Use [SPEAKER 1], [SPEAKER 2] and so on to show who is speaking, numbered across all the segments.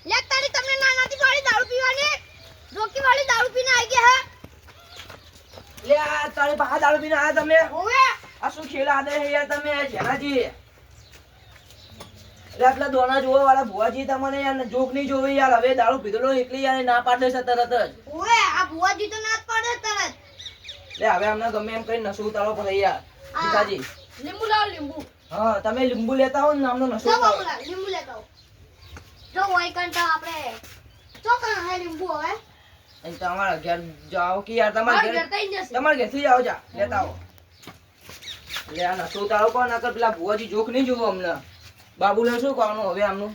[SPEAKER 1] લે તારી તમને ના નથી પાડી દારૂ પીવાની રોકી વાળી દારૂ પીને આવી ગયા હે
[SPEAKER 2] લે આ તારી પાસે દારૂ પીને આયા તમે
[SPEAKER 1] ઓવે
[SPEAKER 2] આ શું ખેલા આદે હે યાર તમે જેનાજી લે આપલા દોના જોવા વાળા ભુવાજી તમને યાર જોક નહીં જોવે યાર હવે દારૂ પીધેલો એકલી યાર ના પાડે છે તરત જ
[SPEAKER 1] ઓવે આ ભુવાજી તો ના જ પાડે તરત
[SPEAKER 2] લે હવે અમને ગમે એમ કઈ નશો ઉતારો પડે યાર ભીખાજી
[SPEAKER 1] લીંબુ લાવ લીંબુ
[SPEAKER 2] હા તમે લીંબુ લેતા હો ને આમનો નશો
[SPEAKER 1] જો
[SPEAKER 2] ઉતારો
[SPEAKER 1] બાબુલા લીંબુ લેતા આવો જો હોય કંટા આપણે ચોકન હે લીંબુ હવે
[SPEAKER 2] અને તમારા ઘેર જાઓ કે યાર તમારા ઘેર
[SPEAKER 1] કઈ જશે
[SPEAKER 2] તમારા ઘેરથી જાઓ જા લેતા આવો લે આ નશો ઉતારો કોણ નકર પેલા ભુવાજી જોક નહીં જોવો અમને બાબુલે શું કરવાનું હવે આમનું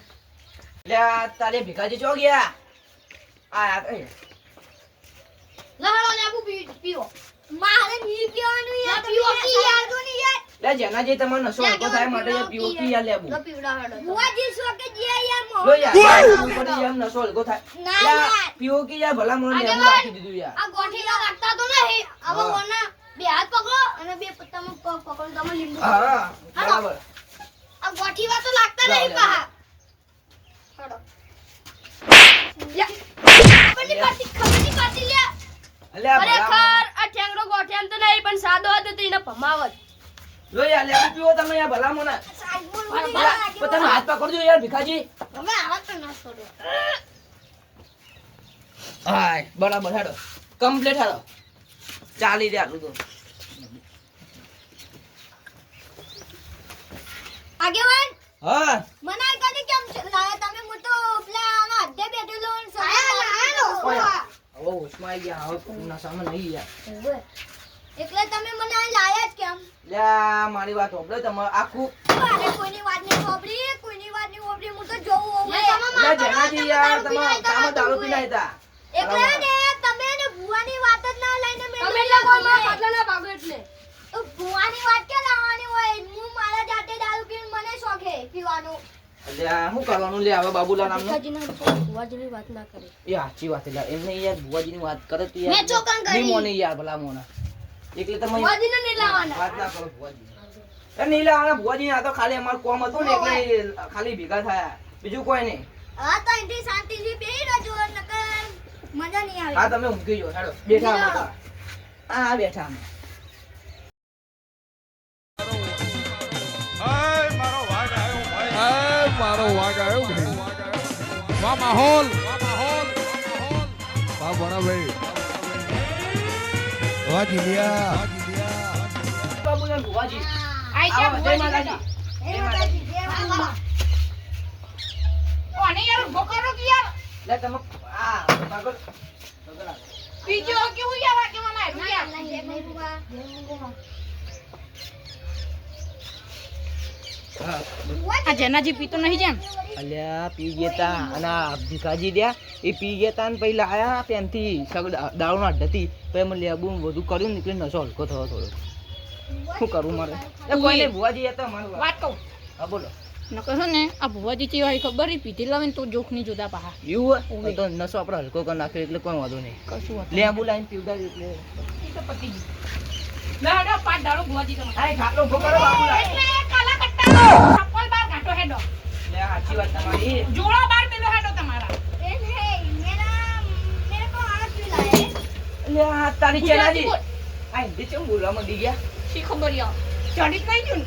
[SPEAKER 2] લે આ તારે ભીખાજી ચો ગયા આ કઈ
[SPEAKER 1] લહડો લેબુ પીવો મારે ની પીવાનું યાર પીવો કી યાર તો ની યાર
[SPEAKER 2] લે જેના જે તમારો નશો હલકો થાય માટે યાર પીવો કી યાર લેબુ
[SPEAKER 1] લો પીવડા હડો ભુવાજી સો કે જે યાર મો
[SPEAKER 2] લો યાર ઉપર યાર નશો હલકો થાય
[SPEAKER 1] ના
[SPEAKER 2] યાર
[SPEAKER 1] યાર
[SPEAKER 2] પીવો કી યાર ભલા મને લેબુ રાખી દીધું યાર
[SPEAKER 1] આ ગોઠીલા લાગતા તો નહીં હવે
[SPEAKER 2] હા.
[SPEAKER 1] ઓના બે હાથ પકડો અને બે પત્તામાં પગ પકડો તમે લીંબુ
[SPEAKER 2] હા બરાબર
[SPEAKER 1] આ ગોઠીવા તો લાગતા
[SPEAKER 2] લાવ,
[SPEAKER 1] નહીં
[SPEAKER 2] લાવ.
[SPEAKER 1] પાહા હડો યા ખબર ની પાટી લે
[SPEAKER 2] અલ્યા ભલા
[SPEAKER 1] ખરેખર આ ઠેંગડો ગોઠેમ તો નહીં પણ સાદો હતો તો એને ભમાવત
[SPEAKER 2] લો યાર લેબુ પીવો તમે યાર ભલા મને તમે હાથ પકડજો યાર ભીખાજી
[SPEAKER 1] હવે આવા તો ના છોડો
[SPEAKER 2] હાય બરાબર હેડો કમ્પ્લીટ હેડો ચાલી દે આટલું તો
[SPEAKER 1] આગેવાન
[SPEAKER 2] હા
[SPEAKER 1] મનાઈ કદી કેમ લાયા તમે મુ તો પેલા આના અડ્ડે બેઠેલો ને સમય
[SPEAKER 2] હવે ઉસ્માઈ ગયા હવે નશામાં નહીં યાર
[SPEAKER 1] એટલે તમે મને અહીં લાયા જ કેમ
[SPEAKER 2] લે મારી વાત હોબળો તમારે આખું
[SPEAKER 1] મારે કોઈની વાત નહીં ખબરી કોઈની વાત નહીં ખબરી હું તો જોઉં હોઉં
[SPEAKER 2] લે જેનાજી યાર તમારે કામ દારૂ પીના હતા
[SPEAKER 1] એટલે ને તમે ને ભુવાની વાત જ ના લઈને તમે એટલે કોઈ ખાટલા ના ભાગો એટલે તો ભુવાની વાત કે લાવવાની હોય હું મારા જાતે દારૂ પીને મને શોખે પીવાનો
[SPEAKER 2] લે શું કરવાનું લે હવે બાબુલા નામનું
[SPEAKER 1] ભુવાજીની વાત ના કરે
[SPEAKER 2] એ સાચી વાત એટલે એમને યાર ભુવાજીની વાત કરે તો
[SPEAKER 1] મેં
[SPEAKER 2] યાર
[SPEAKER 1] ચોકન કરી.
[SPEAKER 2] નહીં મોને યાર ભલા મોના એટલે તમે
[SPEAKER 1] ભુવાજીને નહીં લાવવાના
[SPEAKER 2] વાત ના કરો ભુવાજી એ નહીં લાવવાના ભુવાજી આ તો ખાલી અમાર કોમ હતું ને એટલે ખાલી ભેગા થયા બીજું કોઈ નહીં
[SPEAKER 1] હા તો અહીંથી શાંતિથી બેહી રહેજો નકર મજા નહીં આવે
[SPEAKER 2] હા તમે ઊંઘી જાઓ હેડો બેઠા અમે તો. હા બેઠા અમે
[SPEAKER 3] મારો વાગ આવ્યો ભાઈ વાહ માહોલ વાહ બના ભાઈ વાહ જીલિયા
[SPEAKER 2] બાબુલા ભુવાજી
[SPEAKER 1] આઈ
[SPEAKER 2] આવો,
[SPEAKER 1] ક્યાં
[SPEAKER 2] જય માતાજી.
[SPEAKER 1] જય માતાજી જય માતાજી ઓને યાર ભોકરો કે યાર
[SPEAKER 2] લે તમે આ પાગલ
[SPEAKER 1] બીજો કેવું યાર આ કેવા ના યાર જય મુગા
[SPEAKER 4] આ જેનાજી પીતો નહીં જેમ
[SPEAKER 2] અલ્યા પી ગયા તા અને આ ભીખાજી રહ્યા એ પી ગયા તા ને પહેલા આયા પેનથી દારૂ ના અડ્ડાથી પછી મને લેબુ ને બધું કર્યું ને એટલે નશો હલકો થયો થોડો શું કરવું મારે એ કોઈ નહીં ભુવાજી હતા મારું
[SPEAKER 4] વાત કહું
[SPEAKER 2] હા બોલો
[SPEAKER 4] નકર છે ને આ ભુવાજી ચી હોય ખબર ઈ પીધી લાવે ને તો જોખ નહીં જોતા પાહા
[SPEAKER 2] એવું હોય તો નશો આપણે હલકો કરી નાખ્યો એટલે કોઈ વાંધો નહીં
[SPEAKER 4] કશું વાત
[SPEAKER 2] લેબુ લાઈન પીવડાવી એટલે
[SPEAKER 4] ઈ તો પતી ગયું લાડો પાટ ડાળો ભુવાજી તમે
[SPEAKER 2] આ ખાટલો ભોકારો બાબુલા
[SPEAKER 4] એટલે કાલા કટ્ટા ચપ્પલ બાર ઘાટો હેડો
[SPEAKER 2] લે સાચી વાત તમારી
[SPEAKER 4] જોડો બાર પેલો હેડો તમારા
[SPEAKER 1] એ નહીં મેરે કો આજ લાયે
[SPEAKER 2] લે આ તારી ચેલાજી
[SPEAKER 4] બોલ.
[SPEAKER 2] આ હિન્દી ચમ બોલવા માંડી ગયા
[SPEAKER 4] શી ખબર યાર ચડી જ નહીં ગયું ને.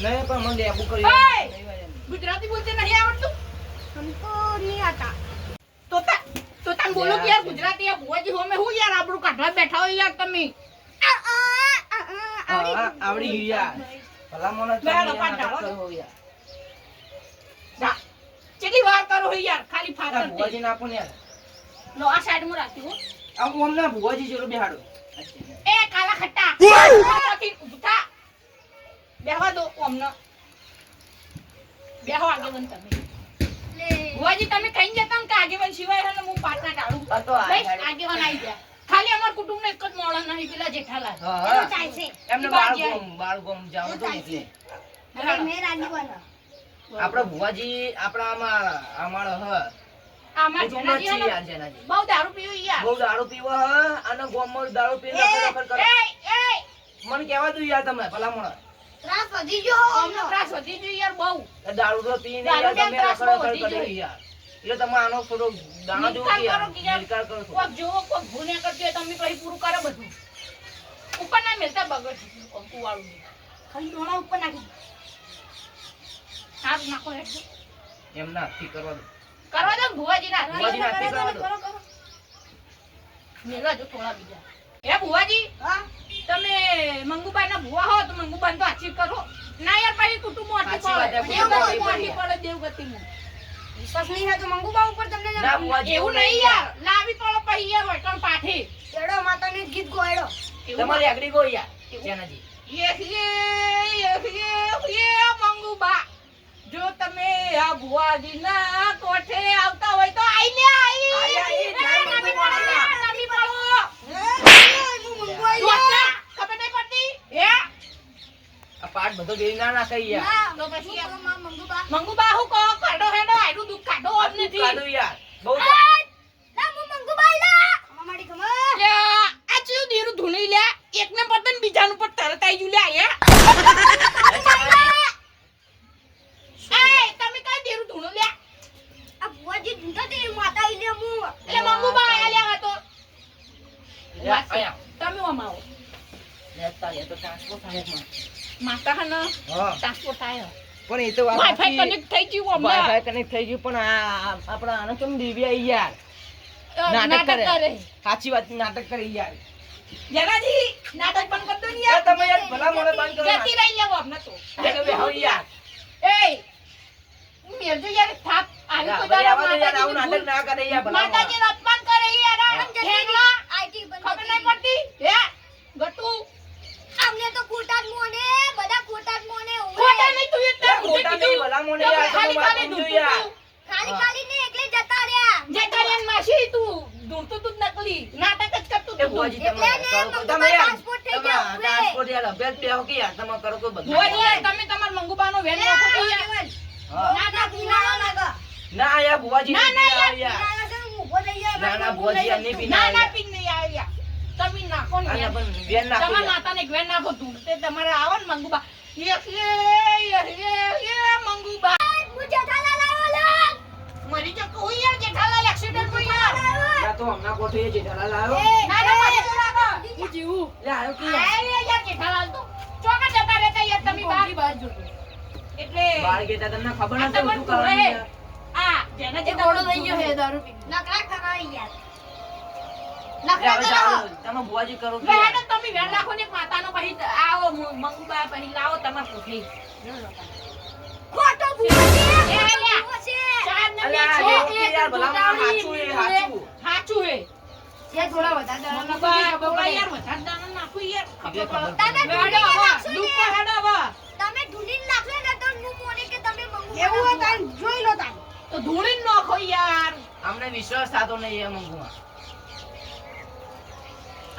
[SPEAKER 2] નહીં પણ મને લેબુ કરી
[SPEAKER 4] ઓય!
[SPEAKER 2] નહીં વાય એમ.
[SPEAKER 4] ગુજરાતી બોલતે નહીં આવડતું
[SPEAKER 1] हमको नहीं आता
[SPEAKER 4] તો તને બોલો કે યાર ગુજરાતી આ ભુવાજી હોમે હું યાર આપણું કાઢવા બેઠા હોય યાર તમે
[SPEAKER 2] આવડી ગયું યાર ભલા મને
[SPEAKER 4] લે, લો, પાટ ડાળો.
[SPEAKER 2] યાર
[SPEAKER 4] જા કેટલી વાર કરો હોય યાર ખાલી
[SPEAKER 2] આ
[SPEAKER 4] ફાકર
[SPEAKER 2] ભુવાજી ના આપો ને યાર
[SPEAKER 4] લો આ સાઈડ માં રાખ્યું હો.
[SPEAKER 2] આ હું હમણાં ભુવાજી જેલો બેહાડો
[SPEAKER 4] એ કાલા ખટ્ટા ઉઠી ઉઠા બેહવા દો અમને બેહો આગેવન તમે ભુવાજી તમે કઈ જતા ને કે આગેવન સિવાય ને હું પાટના ટાળું
[SPEAKER 2] આ તો આ
[SPEAKER 4] બસ
[SPEAKER 2] હેડો.
[SPEAKER 4] આગેવન આવી ગયા ખાલી અમાર કુટુંબ ને એક જ મોળા નહીં પેલા જેઠાલાલ
[SPEAKER 2] હા,
[SPEAKER 1] चलो
[SPEAKER 2] હા.
[SPEAKER 1] चाय से
[SPEAKER 2] એમને
[SPEAKER 4] ઈ બાજી
[SPEAKER 2] બાળ ગોમ જાવ તો એટલે
[SPEAKER 1] अरे मैं रानी बना
[SPEAKER 2] આપણા ભુવાજી આપણા અમાર હ
[SPEAKER 4] આમાં
[SPEAKER 2] કુટુંબ જ
[SPEAKER 4] જેનાજી
[SPEAKER 2] છે
[SPEAKER 4] હે
[SPEAKER 2] યાર
[SPEAKER 4] ને
[SPEAKER 2] જેનાજી
[SPEAKER 4] બહુ દારૂ પીવું યાર
[SPEAKER 2] બહુ દારૂ પીવો હ અને ગોમમાં દારૂ પીને નખર નખર કરે
[SPEAKER 4] એ
[SPEAKER 2] મને કહેવા દઉં યાર તમે ભલા મોણા
[SPEAKER 1] ત્રાસ વધી જો
[SPEAKER 4] અમને ત્રાસ વધી ગયો યાર બહુ
[SPEAKER 2] દારૂ તો પીને
[SPEAKER 4] દારૂ
[SPEAKER 2] યાર
[SPEAKER 4] કેમ
[SPEAKER 2] તમે
[SPEAKER 4] ત્રાસ
[SPEAKER 2] નખર
[SPEAKER 4] બહુ
[SPEAKER 2] નખર
[SPEAKER 4] વધી
[SPEAKER 2] કરે
[SPEAKER 4] ગયો?
[SPEAKER 2] યાર એટલે તમે આનો થોડો દાણો જોવો
[SPEAKER 4] નિકાલ
[SPEAKER 2] કે
[SPEAKER 4] કરો કે યાર.
[SPEAKER 2] નિકાલ કરો થોડો.
[SPEAKER 4] કોક જોવો કોક ભૂને કરતી હોય તમે પછી પૂરું કરો બધું ઉપર ના મેલતા બગડ કંકુ વાળું
[SPEAKER 1] ખાલી ડોળા ઉપર નાખી દો.
[SPEAKER 4] હાથ નાખો હેઠળ.
[SPEAKER 2] એમના હાથથી કરવા દો.
[SPEAKER 4] કરવા દો ને ભુવાજી ના
[SPEAKER 2] ભુવાજી ના હાથથી કરવા દો.
[SPEAKER 4] મેલો જો થોડા બીજા હે ભુવાજી
[SPEAKER 1] હા
[SPEAKER 4] તમે મંગુબા ના ભુવા હો તો મંગુબા તો આચી કરો ના યાર પછી કુટુંબ આચી
[SPEAKER 2] સાચી વાત છે,
[SPEAKER 4] પડે
[SPEAKER 2] કુટુંબ
[SPEAKER 4] દેવગતિ
[SPEAKER 2] આચી
[SPEAKER 4] પડે દેવગતિ માં
[SPEAKER 1] વિશ્વાસ નહીં થાય તો મંગુબા ઉપર તમને
[SPEAKER 2] ના બુવાજી
[SPEAKER 4] એવું નહીં યાર લાવી પડો પછી યાર વટણ પાઠી
[SPEAKER 1] એડો માતાને ગીત ગોયડો
[SPEAKER 2] તમારી આગળી ગો યાર જેનાજી.
[SPEAKER 4] યે મંગુબા જો તમે આ ભુવાજી ના કોઠે આવતા હોય તો આઈ
[SPEAKER 2] આઈ, આઈ, જય મંગુબા.
[SPEAKER 4] ખબર નહીં પડતી હે
[SPEAKER 2] આ પાટ બધો બેરી ના નાખાય યાર.
[SPEAKER 4] તો પછી યાર.
[SPEAKER 1] મંગુબા
[SPEAKER 4] મંગુબા હું કહો કાઢો હેડો આયરું દુખ કાઢો જ નથી
[SPEAKER 2] કાઢું યાર. બહુ
[SPEAKER 1] ના હું મંગુબા લા માડી ખમા
[SPEAKER 4] લ્યા, આ ચિયું દીરું ધૂણી લ્યા એકને પતન બીજાનું પર તરત આઈ ગયું લ્યા હે એય, તમે કઈ દીરું ધૂણું લ્યા
[SPEAKER 1] આ બુવાજી ઢૂંઢો તે માતા લે મુ
[SPEAKER 4] એટલે મંગુબા આયા લ્યા હતો
[SPEAKER 2] યાર, અહીંયા.
[SPEAKER 4] તમે ઓમાવો
[SPEAKER 2] લેતા લે તો ટ્રાન્સફર થાય જ મને.
[SPEAKER 4] માતા હન
[SPEAKER 2] હા.
[SPEAKER 4] ટ્રાન્સપોર્ટ થાય
[SPEAKER 2] પણ એ તો વાત
[SPEAKER 4] વાઈફાઈ
[SPEAKER 2] સાચી.
[SPEAKER 4] કનેક્ટ થઈ ગયું હમણાં
[SPEAKER 2] વાઈફાઈ કનેક્ટ થઈ ગયું પણ આપણા આનો કેમ દેવી આઈ યાર. નાટક કરે. સાચી વાત નાટક કરી યાર.
[SPEAKER 4] જનાજી નાટક બંધ કર દો ને
[SPEAKER 2] એ
[SPEAKER 4] યાર
[SPEAKER 2] તમે યાર ભલા મોઢે બંધ કરો.
[SPEAKER 4] જતી રહી લેવો હમણાં તો
[SPEAKER 2] એ તો બેહો યાર.
[SPEAKER 4] એય મેરજો યાર થાપ આવી કોઈ
[SPEAKER 2] ભાઈ
[SPEAKER 4] દાડો
[SPEAKER 2] આવા દે યાર, આવું
[SPEAKER 4] માતાજીની
[SPEAKER 2] નાટક ના કરે યાર ભલા મોઢે.
[SPEAKER 4] માતાજીનું અપમાન કરે યાર આ ઠેકડા.
[SPEAKER 1] આઈટી
[SPEAKER 4] ખબર નહીં પડતી હે ગટુ
[SPEAKER 1] અમને તો ખોટા જ મોને બધા ખોટા જ મોને
[SPEAKER 4] ખોટા નહીં તું એટલે
[SPEAKER 2] યાર, ખોટા નહીં ભલા મોઢે યાર, તમે વાત સમજો યાર.
[SPEAKER 1] ખાલી ખાલી ને એકલે જતા રહ્યા
[SPEAKER 4] જે કર્યાન માસી તું દૂરતું તું જ નકલી નાટક જ કરતું
[SPEAKER 2] એ
[SPEAKER 4] તું
[SPEAKER 2] ભુવાજી
[SPEAKER 1] એટલે
[SPEAKER 2] તમે
[SPEAKER 1] ને
[SPEAKER 2] કરો તો
[SPEAKER 1] મંગુબા
[SPEAKER 2] તમે યાર.
[SPEAKER 1] ટ્રાન્સપોર્ટ થઈ
[SPEAKER 2] તમે
[SPEAKER 1] ગયા હવે.
[SPEAKER 2] ટ્રાન્સપોર્ટ યાર અભ્યાસ બેહો કે યાર તમે કરો તો બધું.
[SPEAKER 4] ભુવાજી યાર, તમે તમાર મંગુબાનો વેણ નાખો તો યાર
[SPEAKER 2] હા.
[SPEAKER 1] ના ના પીનાળો લાગો
[SPEAKER 2] ના યાર ભુવાજી
[SPEAKER 4] ના,
[SPEAKER 2] નહીં
[SPEAKER 4] ના,
[SPEAKER 2] પીને આવે યાર.
[SPEAKER 1] પીનાળો છે હું ઊભો થઈ જાય
[SPEAKER 2] ના, ના, ભુવાજી યાર નહીં પીને
[SPEAKER 4] ના
[SPEAKER 2] આવે
[SPEAKER 4] ના
[SPEAKER 2] યાર.
[SPEAKER 4] પીન નહીં આવે યાર તમે નાખો ને
[SPEAKER 2] આને
[SPEAKER 4] યાર.
[SPEAKER 2] પણ વેણ નાખો
[SPEAKER 4] તમારા
[SPEAKER 2] યાર.
[SPEAKER 4] માતાને એક વેણ નાખો તું તે તમારે આવો ને મંગુબા યસ યે મંગુબા
[SPEAKER 1] હું જેઠાલાલ આવ્યો લાલ
[SPEAKER 4] મરી જો કહું યાર જેઠાલાલ એક્સિડન્ટ માં યાર
[SPEAKER 2] યા તો હમણાં કોઠે જેઠાલાલ આવ્યો.
[SPEAKER 4] ના ના પાછો લાગો હું જીવું
[SPEAKER 2] લે આવ્યો કે યાર.
[SPEAKER 4] આય યાર જેઠાલાલ તો ચોકા જતા રહેતા યાર તમે બહાર એટલે
[SPEAKER 2] બાર ગેતા તમને ખબર
[SPEAKER 4] આ
[SPEAKER 2] નથી
[SPEAKER 4] તમારું
[SPEAKER 2] શું કરવાનું
[SPEAKER 4] ઘોડે.
[SPEAKER 2] યાર.
[SPEAKER 4] આ જેના જે ઘોડો થઈ ગયો છે દારૂ પી
[SPEAKER 1] નકરા ખરાઈ યાર
[SPEAKER 2] લે
[SPEAKER 1] નકરા
[SPEAKER 2] હવે
[SPEAKER 1] કરો
[SPEAKER 2] ચાલો, તમે ભુવાજી કરો કે યાર.
[SPEAKER 4] વેણ તમે વેણ નાખો ને એક માતાનો પછી આવો મંગુબા પછી લાવો તમાર પૂઠી
[SPEAKER 1] ખોટો બુવાજી
[SPEAKER 4] એ લે.
[SPEAKER 1] છે
[SPEAKER 4] ચાર ને
[SPEAKER 2] અલ્યા,
[SPEAKER 4] બે
[SPEAKER 2] આ
[SPEAKER 4] છે,
[SPEAKER 2] જેવું કે યાર,
[SPEAKER 4] એક
[SPEAKER 2] ભલા
[SPEAKER 4] દુધાળી,
[SPEAKER 2] હાચું એ,
[SPEAKER 4] બીજું
[SPEAKER 2] હાચું.
[SPEAKER 4] હાચું એ
[SPEAKER 1] જે થોડા વધારે દાડા
[SPEAKER 4] મંગુબા બોલા યાર વધારે દાણા નાખું યાર
[SPEAKER 2] એટલે ખબર
[SPEAKER 1] તમે
[SPEAKER 4] વેડો
[SPEAKER 1] ઢૂંઢીને
[SPEAKER 4] આવો,
[SPEAKER 1] નાખશો ને.
[SPEAKER 4] દુઃખ હેડો આવો.
[SPEAKER 1] તમે ઢૂંઢીને નાખશો ને તો હું મોને કે તમે મંગુ એવું હોય તાન જોઈ લો તાન
[SPEAKER 4] તો ધૂળી નાખો યાર
[SPEAKER 2] અમને વિશ્વાસ થતો નહીં એ મંગુમાં.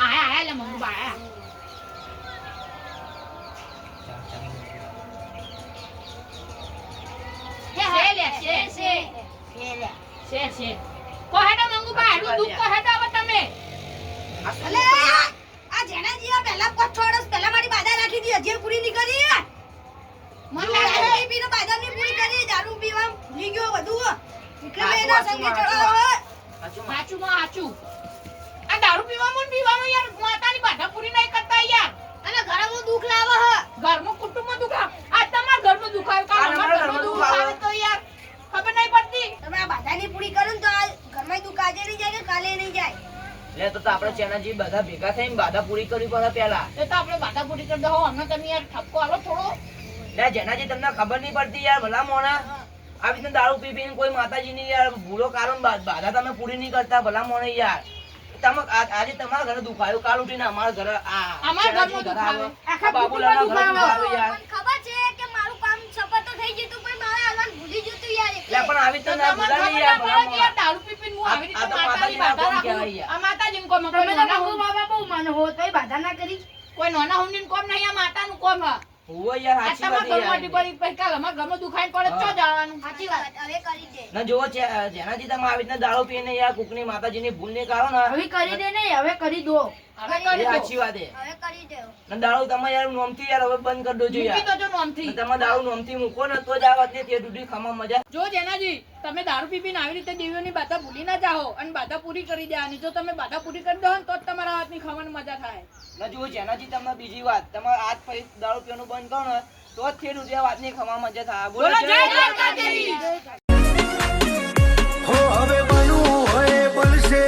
[SPEAKER 4] આયા લે મંગુબા આયા છે લે છે કો હેડો મંગુબા હેડો દુઃખ હેડો આવો તમે
[SPEAKER 1] અલે આ જેના જીવા પહેલા 5 વર્ષ પહેલા મારી બાધા રાખી દી હજી પૂરી ની કરી
[SPEAKER 4] મને
[SPEAKER 1] દારૂ
[SPEAKER 4] લાગે
[SPEAKER 1] પી પીને બાધા ની પૂરી કરી દારૂ પીવા ભૂલી ગયો બધું એટલે
[SPEAKER 2] હાચું,
[SPEAKER 1] મેં એના
[SPEAKER 2] હાચું,
[SPEAKER 1] સંગે
[SPEAKER 2] હાચું.
[SPEAKER 1] ચડાવો
[SPEAKER 2] સાચું માં.
[SPEAKER 4] હાચું માં હાચું આ દારૂ પીવામાં યાર માતાની બાધા પૂરી નહીં કરતા યાર
[SPEAKER 1] અને ઘરમાં દુઃખ લાવે હ
[SPEAKER 4] ઘરમાં કુટુંબમાં દુઃખ આવે. આ તમારા ઘરમાં દુઃખ આવે કાલ
[SPEAKER 2] આ
[SPEAKER 4] અમારા
[SPEAKER 2] અમારા
[SPEAKER 4] ઘરમાં
[SPEAKER 2] ઘરમાં
[SPEAKER 4] દુઃખ
[SPEAKER 2] દુઃખ
[SPEAKER 4] આવે
[SPEAKER 2] આવે.
[SPEAKER 4] તો યાર ખબર નહીં પડતી
[SPEAKER 1] તમે આ બાધા ની પૂરી કરો ને તો આ ઘરમાં દુઃખ આજે નહીં જાય કે કાલે નહીં જાય
[SPEAKER 2] લે તો આપણે ચેનાજી બધા ભેગા થઈને બાધા પૂરી કરવી પડે પહેલા.
[SPEAKER 4] એ તો આપણે બાધા પૂરી કરી દો હમણાં તમે યાર ઠપકો આલો થોડો
[SPEAKER 2] લે જેનાજી તમને ખબર નહીં પડતી યાર ભલા મોણા. આવી રીતના દારૂ પી પીને કોઈ માતાજીની યાર ભૂલો કારણ બાધા તમે પૂરી નહીં કરતા ભલા મોણે યાર. તમે આજે તમારા ઘરે દુખાયું, કાલ ઉઠીને અમારા ઘરે
[SPEAKER 4] અમારા ઘરમાં
[SPEAKER 2] ચેનાજી ઘરે
[SPEAKER 4] દુખાવે.
[SPEAKER 2] આવે.
[SPEAKER 4] આખા
[SPEAKER 2] બાબુલાલના ઘરે
[SPEAKER 4] કુટુંબમાં
[SPEAKER 2] દુખાવે યાર.
[SPEAKER 1] મને ખબર છે કે મારું કામ સફળ તો થઈ ગયું તું પણ મારે હાલવાનું ભૂલી ગયું તું યાર
[SPEAKER 2] લે પણ આવી
[SPEAKER 4] તો
[SPEAKER 2] રીતના ના
[SPEAKER 4] તમારે
[SPEAKER 2] ભૂલાય
[SPEAKER 4] ખબર
[SPEAKER 2] યાર
[SPEAKER 4] ના
[SPEAKER 2] ભલા
[SPEAKER 4] પડે કે યાર દારૂ
[SPEAKER 2] મોણા.
[SPEAKER 4] પી પીને હું આવી રીતે
[SPEAKER 2] આ તો
[SPEAKER 4] માતાની
[SPEAKER 2] માતાજીના
[SPEAKER 4] બાધા
[SPEAKER 2] કોમ કહેવાય
[SPEAKER 4] રાખું.
[SPEAKER 2] યાર.
[SPEAKER 4] આ માતાજીનું કોમ
[SPEAKER 1] તમે તો
[SPEAKER 4] નાના
[SPEAKER 1] મંગુ બાબા બહુ માનો હો તોય બાધા ના કરી
[SPEAKER 4] કોઈ નાના હુંડીનું કોમ નહીં આ માતાનું કોમ હ.
[SPEAKER 2] હોવે યાર
[SPEAKER 4] આ
[SPEAKER 2] સાચી
[SPEAKER 4] તમારા
[SPEAKER 2] વાત
[SPEAKER 4] ઘરમાં
[SPEAKER 2] યાર.
[SPEAKER 4] પડી પછી કાલ અમારા ઘરમાં દુખાઈને પડે તો જવાનું
[SPEAKER 1] સાચી વાત હવે કરી દે
[SPEAKER 2] ના જોવો જેનાજી તમે આવી રીતના દારૂ પીને યાર કુકની માતાજીની ભૂલ નહીં કરો ને
[SPEAKER 1] હવે કરી દે ને હવે કરી દો
[SPEAKER 4] હવે
[SPEAKER 2] એ
[SPEAKER 4] કરી દો.
[SPEAKER 2] સાચી વાત છે.
[SPEAKER 1] હવે કરી દેવો.
[SPEAKER 2] ને દારૂ તમે યાર નોમથી યાર હવે બંધ કરી દો છો
[SPEAKER 4] મૂકી
[SPEAKER 2] યાર.
[SPEAKER 4] દો જો નોમથી.
[SPEAKER 2] તમે દારૂ નોમથી મૂકો ને તો જ આ વાતની તે દૂધી ખાવા મજા.
[SPEAKER 4] જો જેનાજી તમે દારૂ પીપીને આવી રીતે દેવીઓની બાધા ભૂલી ના જાઓ અને બાધા પૂરી કરી દેવાની. જો તમે બાધા પૂરી કરી દો ને તો જ તમારા હાથની ખાવાની મજા થાય.
[SPEAKER 2] ને જો જેનાથી તમે બીજી વાત તમે આજ પછી દારૂ પીવાનું બંધ કરો ને તો જ તે દૂધી આ વાતની ખાવા મજા થાય. બોલો
[SPEAKER 4] બોલો જય
[SPEAKER 2] જય
[SPEAKER 4] દ્વારકાધીશ.
[SPEAKER 5] હો હવે બનવું હોય બનશે